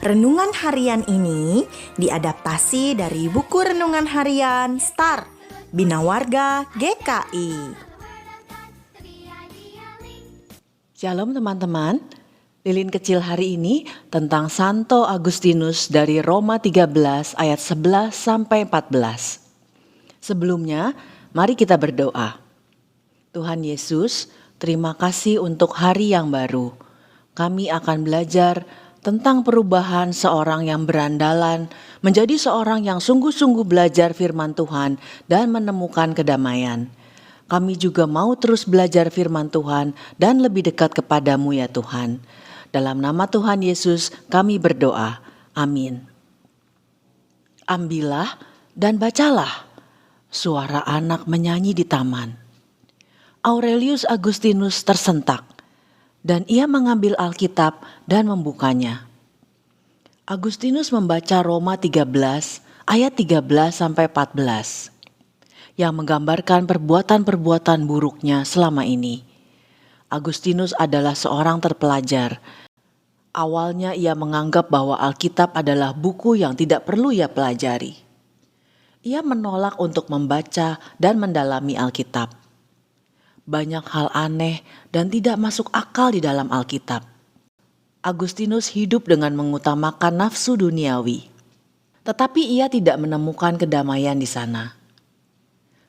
Renungan harian ini diadaptasi dari buku renungan harian Star Bina Warga GKI. Shalom teman-teman, lilin kecil hari ini tentang Santo Agustinus dari Roma 13 ayat 11 sampai 14. Sebelumnya, mari kita berdoa. Tuhan Yesus, terima kasih untuk hari yang baru. Kami akan belajar tentang perubahan seorang yang berandalan menjadi seorang yang sungguh-sungguh belajar firman Tuhan dan menemukan kedamaian. Kami juga mau terus belajar firman Tuhan dan lebih dekat kepadamu ya Tuhan. Dalam nama Tuhan Yesus kami berdoa. Amin. Ambillah dan bacalah. Suara anak menyanyi di taman. Aurelius Agustinus tersentak. Dan ia mengambil Alkitab dan membukanya. Agustinus membaca Roma 13 ayat 13 sampai 14 yang menggambarkan perbuatan-perbuatan buruknya selama ini. Agustinus adalah seorang terpelajar. Awalnya ia menganggap bahwa Alkitab adalah buku yang tidak perlu ia pelajari. Ia menolak untuk membaca dan mendalami Alkitab. Banyak hal aneh dan tidak masuk akal di dalam Alkitab. Agustinus hidup dengan mengutamakan nafsu duniawi, tetapi ia tidak menemukan kedamaian di sana.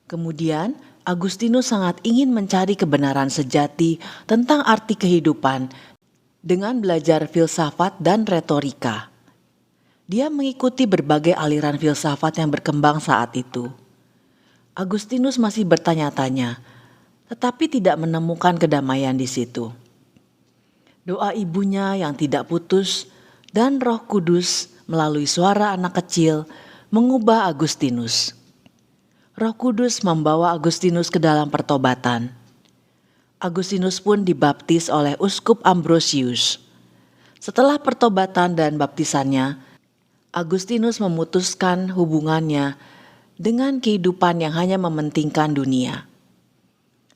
Kemudian, Agustinus sangat ingin mencari kebenaran sejati tentang arti kehidupan dengan belajar filsafat dan retorika. Dia mengikuti berbagai aliran filsafat yang berkembang saat itu. Agustinus masih bertanya-tanya, tetapi tidak menemukan kedamaian di situ. Doa ibunya yang tidak putus dan Roh Kudus melalui suara anak kecil mengubah Agustinus. Roh Kudus membawa Agustinus ke dalam pertobatan. Agustinus pun dibaptis oleh Uskup Ambrosius. Setelah pertobatan dan baptisannya, Agustinus memutuskan hubungannya dengan kehidupan yang hanya mementingkan dunia.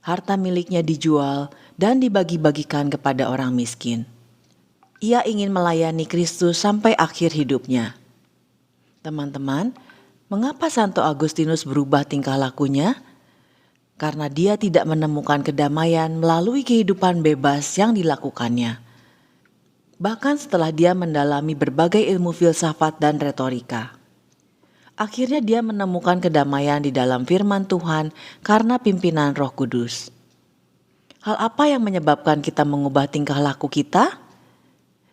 Harta miliknya dijual dan dibagi-bagikan kepada orang miskin. Ia ingin melayani Kristus sampai akhir hidupnya. Teman-teman, mengapa Santo Agustinus berubah tingkah lakunya? Karena dia tidak menemukan kedamaian melalui kehidupan bebas yang dilakukannya. Bahkan setelah dia mendalami berbagai ilmu filsafat dan retorika. Akhirnya dia menemukan kedamaian di dalam firman Tuhan karena pimpinan Roh Kudus. Hal apa yang menyebabkan kita mengubah tingkah laku kita?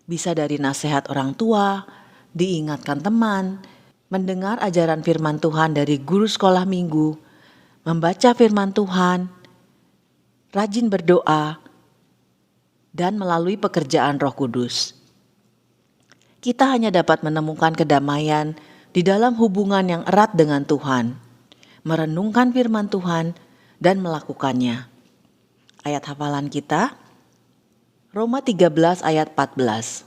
Bisa dari nasihat orang tua, diingatkan teman, mendengar ajaran firman Tuhan dari guru sekolah minggu, membaca firman Tuhan, rajin berdoa, dan melalui pekerjaan Roh Kudus. Kita hanya dapat menemukan kedamaian di dalam hubungan yang erat dengan Tuhan, merenungkan firman Tuhan dan melakukannya. Ayat hafalan kita, Roma 13 ayat 14.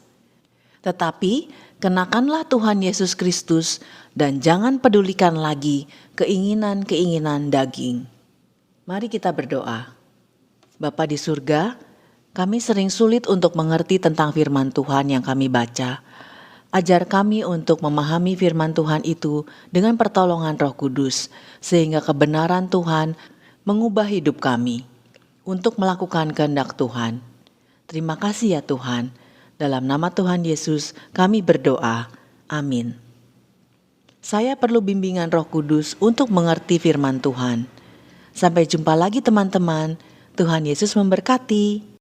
Tetapi kenakanlah Tuhan Yesus Kristus dan jangan pedulikan lagi keinginan-keinginan daging. Mari kita berdoa. Bapa di surga, kami sering sulit untuk mengerti tentang firman Tuhan yang kami baca. Ajar kami untuk memahami firman Tuhan itu dengan pertolongan Roh Kudus, sehingga kebenaran Tuhan mengubah hidup kami untuk melakukan kehendak Tuhan. Terima kasih ya Tuhan. Dalam nama Tuhan Yesus kami berdoa. Amin. Saya perlu bimbingan Roh Kudus untuk mengerti firman Tuhan. Sampai jumpa lagi teman-teman. Tuhan Yesus memberkati.